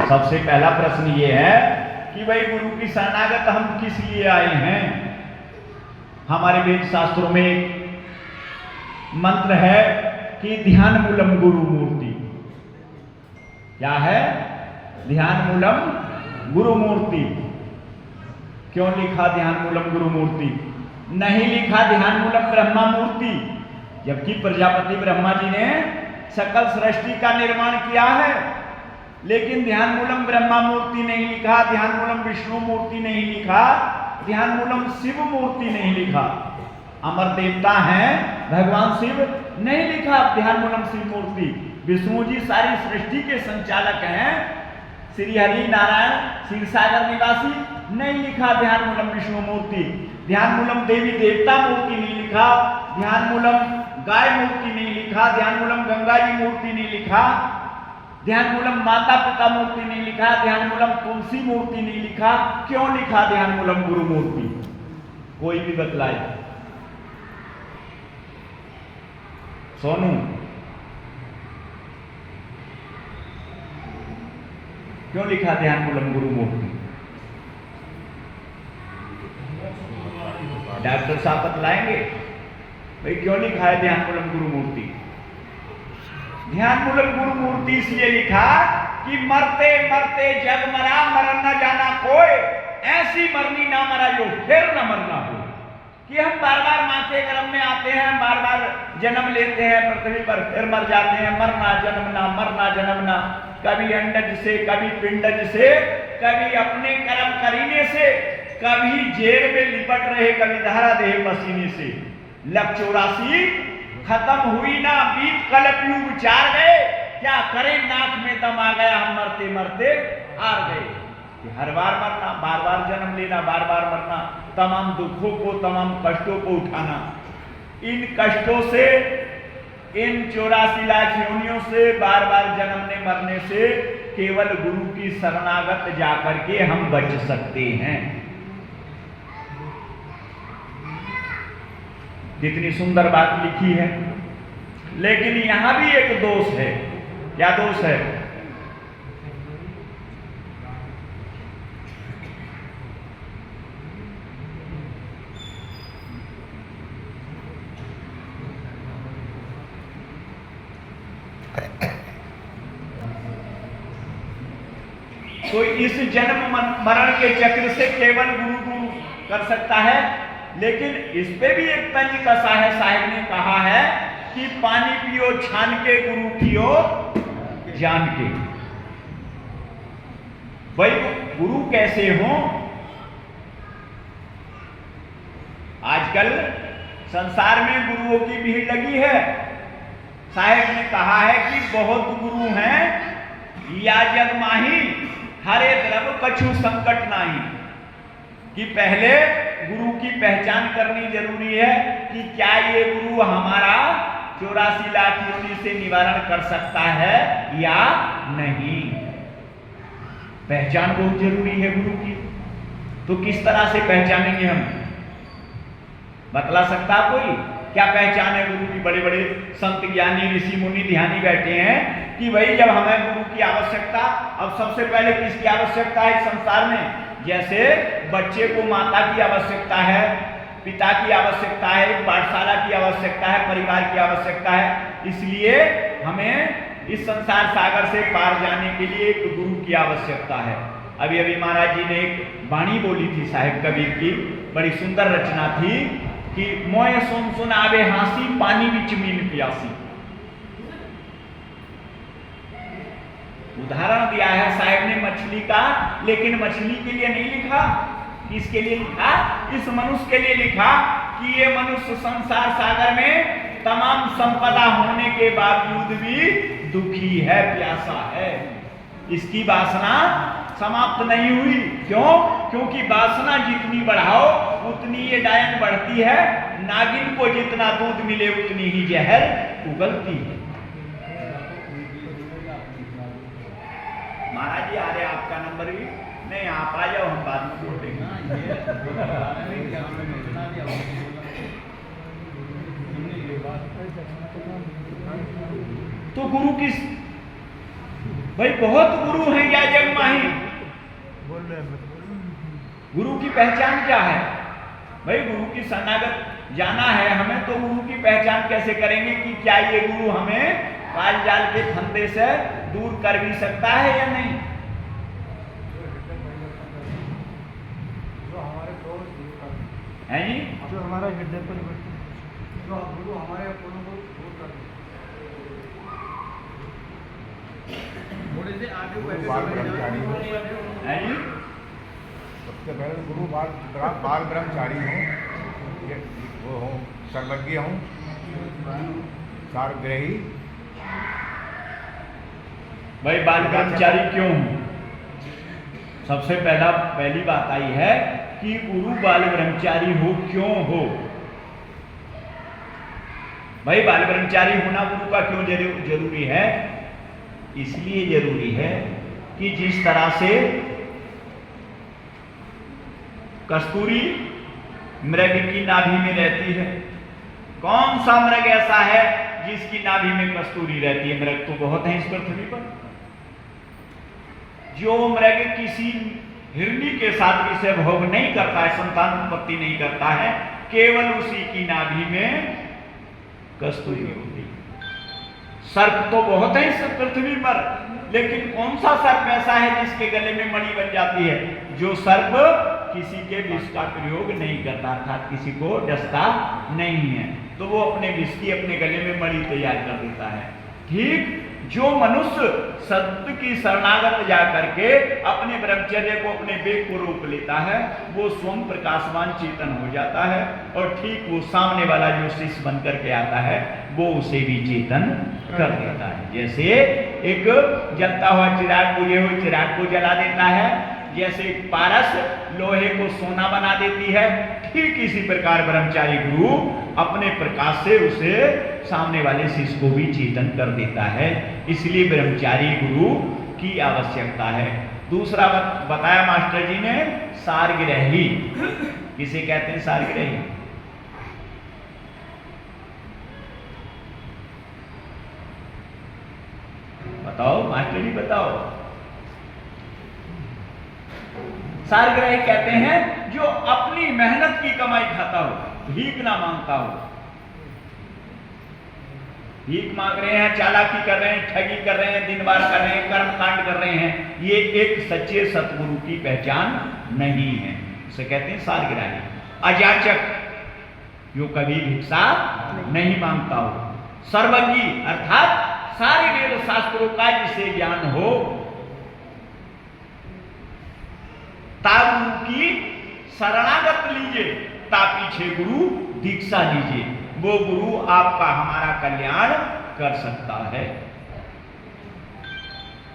सबसे पहला प्रश्न ये है कि भाई गुरु की शरणागत हम किस लिए आए हैं। हमारे वेद शास्त्रों में मंत्र है कि ध्यान मूलम गुरु मूर्ति। क्या है? ध्यान मूलम गुरु मूर्ति। क्यों लिखा ध्यान मूलम गुरु मूर्ति? नहीं लिखा ध्यान मूलम ब्रह्मा मूर्ति, जबकि प्रजापति ब्रह्मा जी ने सकल सृष्टि का निर्माण किया है, लेकिन ध्यान मूलम ब्रह्मा मूर्ति नहीं लिखा, ध्यान मूलम विष्णु मूर्ति नहीं लिखा, ध्यान मूलम शिव मूर्ति नहीं लिखा। अमर देवता हैं भगवान शिव, नहीं लिखा ध्यान मूलम शिव मूर्ति। विष्णु जी सारी सृष्टि के संचालक हैं, श्री हरि नारायण क्षीरसागर निवासी, नहीं लिखा ध्यान मूलम विष्णु मूर्ति। ध्यान मूलम देवी देवता मूर्ति नहीं लिखा, ध्यान मूलम गाय मूर्ति नहीं लिखा, ध्यान मूलम गंगा जी मूर्ति नहीं लिखा, ध्यान मूलम माता पिता मूर्ति नहीं लिखा, ध्यान मूलम तुलसी मूर्ति नहीं लिखा। क्यों लिखा ध्यान मूलम गुरु मूर्ति? कोई भी बतलाए। सोनू, क्यों लिखा ध्यान मूलम गुरु मूर्ति? डॉक्टर साहब बतलाएंगे भाई क्यों लिखा है ध्यान मूलम गुरु मूर्ति? ध्यान मूलम गुरु मूर्ति इसलिए लिखा कि मरते मरते जग मरा, मरन न जाना कोई, ऐसी मरनी ना मरा जो फिर न मरना हो। कि हम बार बार माँ के गर्भ में आते हैं, बार बार जन्म लेते हैं पृथ्वी पर, फिर मर जाते हैं। मरना जन्मना, मरना जन्मना, कभी अंडज से, कभी पिंडज से, कभी अपने कर्म करीने से, कभी जेल में लिपट रहे, कभी धारा देह पसीने से। लग 84 खत्म हुई ना, बीत कलपयुग 4 गए, क्या करें नाक में दम आ गया, हम मरते मरते हार गए। कि हर बार मरना, बार बार जन्म लेना, बार बार मरना, तमाम दुखों को, तमाम कष्टों को उठाना। इन कष्टों से, इन 84 लाख योनियों से, बार बार जन्मने मरने से केवल गुरु की शरणागत जाकर के हम बच सकते हैं। कितनी सुंदर बात लिखी है। लेकिन यहां भी एक दोष है। क्या दोष है? तो इस जन्म मरण के चक्र से केवल गुरु दूर कर सकता है। लेकिन इस पे भी एक तंज कसा है। साहिब ने कहा है कि पानी पियो छान के, गुरु पियो जान के। भाई गुरु कैसे हो? आजकल संसार में गुरुओं की भीड़ लगी है। साहिब ने कहा है कि बहुत गुरु हैं, या जग माही हरे द्रव कछु संकट नाही। कि पहले गुरु की पहचान करनी जरूरी है कि क्या ये गुरु हमारा 84 लाख योनि से निवारण कर सकता है या नहीं। पहचान बहुत जरूरी है गुरु की। तो किस तरह से पहचानेंगे हम? बतला सकता कोई? क्या पहचान है गुरु की? बड़े बड़े संत ज्ञानी ऋषि मुनि ध्यानी बैठे हैं कि भाई जब हमें गुरु की आवश्यकता, अब सबसे पहले किसकी आवश्यकता है संसार में? जैसे बच्चे को माता की आवश्यकता है, पिता की आवश्यकता है, पाठशाला की आवश्यकता है, परिवार की आवश्यकता है। इसलिए हमें इस संसार सागर से पार जाने के लिए एक गुरु की आवश्यकता है। अभी अभी महाराज जी ने एक वाणी बोली थी साहिब कबीर की, बड़ी सुंदर रचना थी कि मोय सुन सुन आवे हांसी, पानी विच मीन प्यासी। उदाहरण दिया है साहिब ने मछली का, लेकिन मछली के लिए नहीं लिखा। किसके लिए लिखा? इस मनुष्य के लिए लिखा कि ये मनुष्य संसार सागर में तमाम संपदा होने के बावजूद भी दुखी है, प्यासा है। इसकी वासना समाप्त नहीं हुई। क्यों? क्योंकि वासना जितनी बढ़ाओ उतनी ये डायन बढ़ती है। नागिन को जितना दूध मिले उतनी ही जहर उगलती है। महाराज जी आ रहे, आपका नंबर भी नहीं, आप आ जाओ, हम बाद में जोड़ देंगे। तो गुरु की भाई बहुत गुरु हैं या जग माही, गुरु की पहचान क्या है? भाई गुरु की शरणागत जाना है हमें, तो गुरु की पहचान कैसे करेंगे कि क्या ये गुरु हमें काल जाल के फंदे से दूर कर भी सकता है या नहीं? जो हमारे है जी, जो हमारा हृदय पर जो गुरु हमारे अपनों को दूर कर थोड़े से आगे है जी। सबसे पहले गुरु बाल ब्रह्मचारी हूँ, वो हूँ सर्वज्ञ हूँ, सारग्रही। भाई बाल ब्रह्मचारी क्यों हूँ? सबसे पहली बात आई है कि गुरु बाल ब्रह्मचारी हो क्यों हो। भाई बाल ब्रह्मचारी होना गुरु का क्यों जरूरी है? इसलिए जरूरी है कि जिस तरह से कस्तूरी मृग की नाभि में रहती है, कौन सा मृग ऐसा है जिसकी नाभि में कस्तूरी रहती है? मृग तो बहुत है इस पृथ्वी पर। जो मृग किसी हिरनी के साथ विषय भोग नहीं करता है, संतान उत्पत्ति नहीं करता है, केवल उसी की नाभि में कस्तूरी होती है। सर्प तो बहुत है इस पृथ्वी पर, लेकिन कौन सा सर्प ऐसा है जिसके गले में मणि बन जाती है? जो सर्प किसी के विष का प्रयोग नहीं करता, अर्थात किसी को डसता नहीं है, तो वो अपने विष की अपने गले में मणि तैयार कर देता है। ठीक जो मनुष्य सत्य की शरणागत जा करके अपने ब्रह्मचर्य को, अपने वेग को रोक लेता है, वो स्वयं प्रकाशवान चेतन हो जाता है, और ठीक वो सामने वाला जो शिष्य बन करके आता है वो उसे भी चेतन कर देता है। जैसे एक जलता हुआ चिराग, बुझे हुए चिराग को जला देता है, जैसे पारस लोहे को सोना बना देती है, ठीक इसी प्रकार ब्रह्मचारी गुरु अपने प्रकाश से उसे सामने वाले शिष्य को भी चेतन कर देता है। इसलिए ब्रह्मचारी गुरु की आवश्यकता है। दूसरा बताया मास्टर जी ने, सारग्रही। किसे कहते हैं सारग्रही? बताओ मास्टर जी बताओ। सारग्रही कहते हैं जो अपनी मेहनत की कमाई खाता हो, भीख ना मांगता हो। भीख मांग रहे हैं, चालाकी कर रहे हैं, ठगी कर रहे हैं, दिन बार कर रहे हैं, कर्म कांड कर रहे हैं, ये एक सच्चे सतगुरु की पहचान नहीं है। इसे कहते हैं सारग्राही। अयाचक, जो कभी भिक्षा नहीं मांगता हो। सर्वज्ञ अर्थात सारे वेद शास्त्रों का जिसे ज्ञान हो। तागुरु की शरणागत लीजिए, ता पीछे गुरु दीक्षा लीजिए, वो गुरु आपका हमारा कल्याण कर सकता है।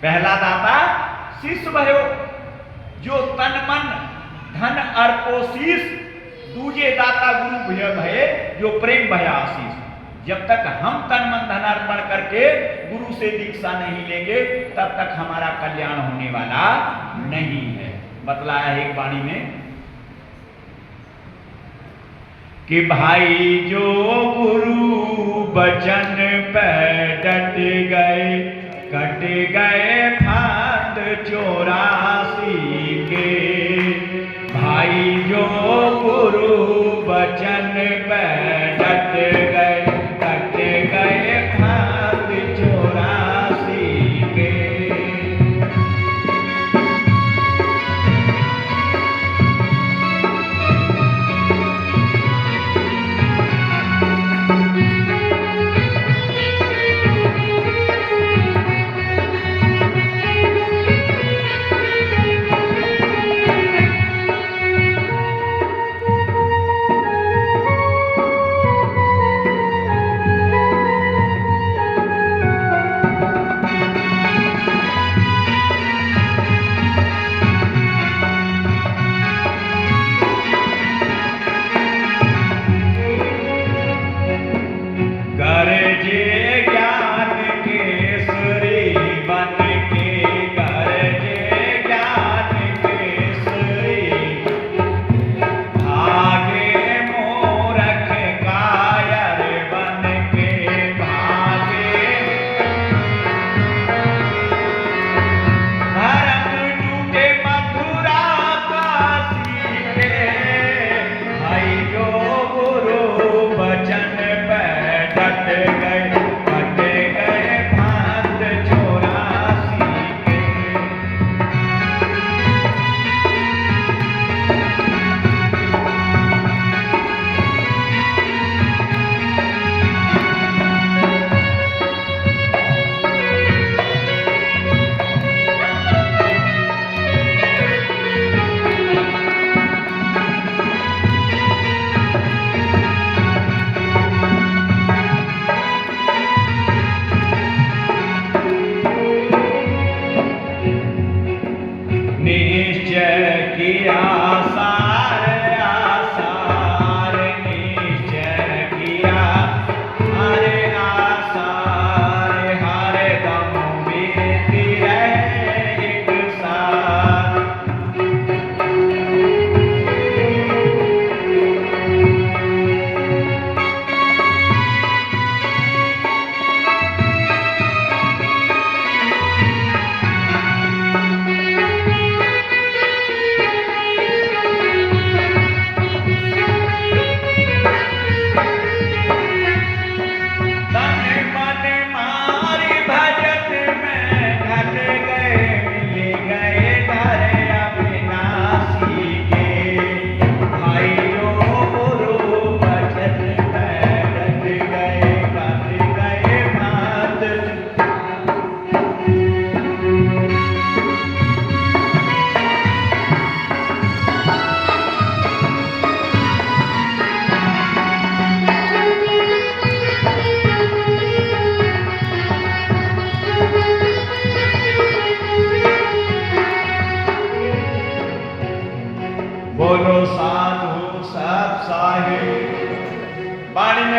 पहला दाता शिष्य भयो, जो तन मन धन अर्पो शीश, दूजे दाता गुरु भय भये, जो प्रेम भया आशीष। जब तक हम तन मन धन अर्पण करके गुरु से दीक्षा नहीं लेंगे, तब तक हमारा कल्याण होने वाला नहीं है। बतलाया है एक वाणी में कि भाई जो गुरु वचन पे डट गए, कट गए फांद 84 के। भाई जो गुरु वचन पे डट गए, कट गए फांद 84 के। बोलो साधु साहब साहेब। वाणी में